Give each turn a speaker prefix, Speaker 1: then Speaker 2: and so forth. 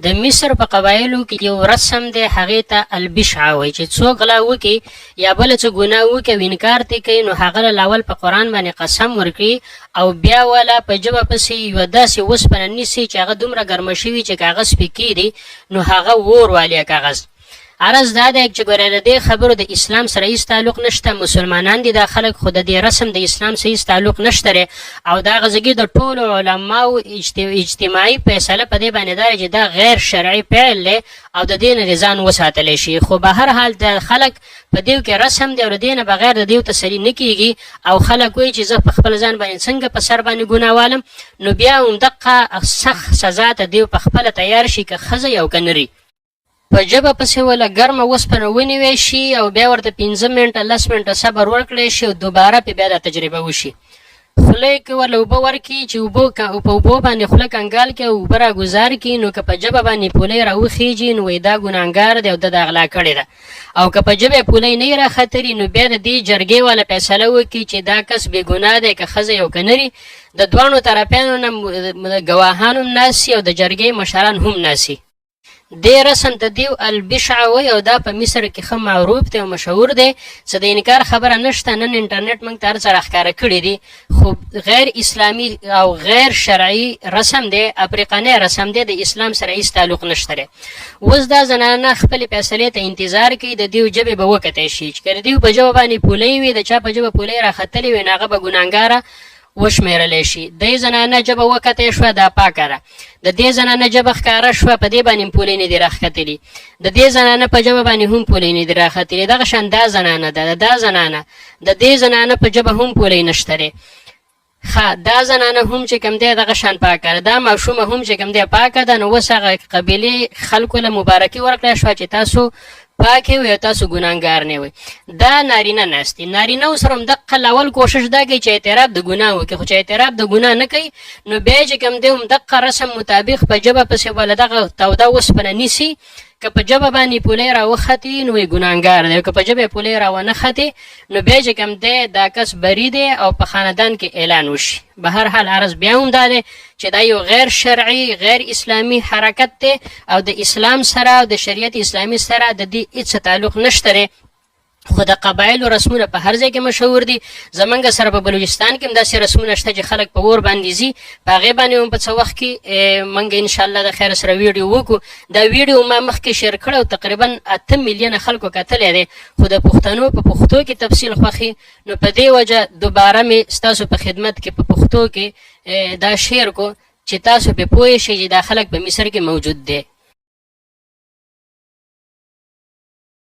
Speaker 1: د مصر په قبایلو کې یو رسم دی، هغې ته البشعه وایي چې څوک غلا وکړي یا بله څه ګناه وکړي او انکار ترې کوي نو هغه له لاول په قرآن باندې قسم ورکړي او بیا والا په ژبه پسې یوه داسې اوسپنه نیسي چې هغه دومره ګرمه شوي چې کاغذ پرې کېږدي نو هغه اور والي کاغذ. عرض دا دی چې ګوره د دې خبرو د اسلام سره هېڅ تعلق نشته، مسلمانان دي دا خلک، خو د دې رسم د اسلام سره هېڅ تعلق نشته دی او دا غزګي د ټولو علماو اجتماعي فیصله په دې باندې دا چې دا غیر شرعي فعل دی او د دې نه ځان وساتلی شي. خو به هر حال د خلک په دیو کې رسم دی او د دې نه بغیر د دیو تسلي نه کېږي او خلک وایي چې زه په خپل ځان باندې څنګه په سر باندې ګناه والم، نو بیا همدقه سخت سزا ته دیو په خپله تیار شي که ښځه یا که نري. په ژبه پسې وله ګرمه اوسپنه ونیوی شي او بیا ورته 15 منټه 10 منټه صبر ورکړی شي او دوباره پې بیا دا تجربه وشي. خوله یې که ورله اوبه ورکړي چې په اوبو باندې خوله کنګال کړي او اوبه راګزار کړي نو که په ژبه باندې پولی راوخیږي نو وایي دا ګناهګار دی او ده دا غلا کړې ده، او که په ژبه یې پولی نه یې راختري نو بیا د دې جرګې والا فیصله وکړي چې دا کس بې ګناه دی که ښځه یو که نري. د دواړو طرفیانو نه ګواهان هم ناستي او د جرګې مشران هم ناستي. دې رسم ته دیو البشعه وایي او دا په مصر کې ښه معروف دی او مشهور دی، څه د انکار خبره نشته. نن انټرنیټ موږ ته هر څه راښکاره کړي دي، خو غیر اسلامي او غیر شرعي رسم دی، افریقنی رسم دی، د اسلام سره هېڅ تعلق نشته دی. اوس دا زنانه خپلې فیصلې ته انتظار کوي د دیو ژبې به وکتی شي چې که د دیو په ژبه باندې پولی وي، د چا په ژبه پولی راختلی وي نو هغه به ګناهګاره وشمیرلی شي. دې زنانه ژبه وکتی شوه دا پاکه ده، د دې زنانه ژبه ښکاره شوه په دې باندې هم پولی نه دي راښکتلي، د دې زنانه په ژبه باندې هم پولی نه دي راختلي. دغه شان دا زنانه ده، دا زنانه د دې زنانه په ژبه هم پولی نشته دی. دا زنانه هم چې کوم دی دغه شان پاکه ده، دا ماشومه هم چې کوم دی پاکه ده. نو اوس هغه قبیلې خلکو له مبارکي ورکړی شوه چې تاسو پاکې وي او تاسو ګناهګار نه وئ. دا نارینه ناست دي، نارینهو سره همدقه اول کوشش دا کوي چې اعتراف د ګناه وکړي، خو چې اعتراف د ګناه نه کوي نو بیا چې کوم دی همدقه رسم مطابق په ژبه پسې وله دغه توده اوسپنه نیسي. که په ژبه باندې پولی راوختي نو یې ګناهګار دی، که په ژبه یې پولی راونختي نو بیا چې کوم دی دا کس بری دی او په خاندان کې اعلان وشي. به هر حال عرض بیا هم دا دی چې دا یو غیر شرعي غیر اسلامي حرکت دی او د اسلام سره او د شریعت اسلامي سره د دې هېڅ تعلق نشته دی. خو د قبایلو رسمونه په هر ځای کې مشهور دي. زمونږ سره په بلوچستان کې هم داسې رسمونه شته چې خلک په اور باندې ځي، په هغې باندې هم په څه وخت کې موږ انشاءالله د خیر سره ویډیو وکړو. دا ویډیو ما مخکې شیر کړی او تقریبا 8 میلیونه خلکو کتلی دی، خو د پښتنو په پښتو کې تفصیل خوښي نو په دې وجه دوباره مې ستاسو په خدمت کې په پښتو کې دا شیر کو چې تاسو پې پوه شئ چې دا خلک په مصر کې موجود دی.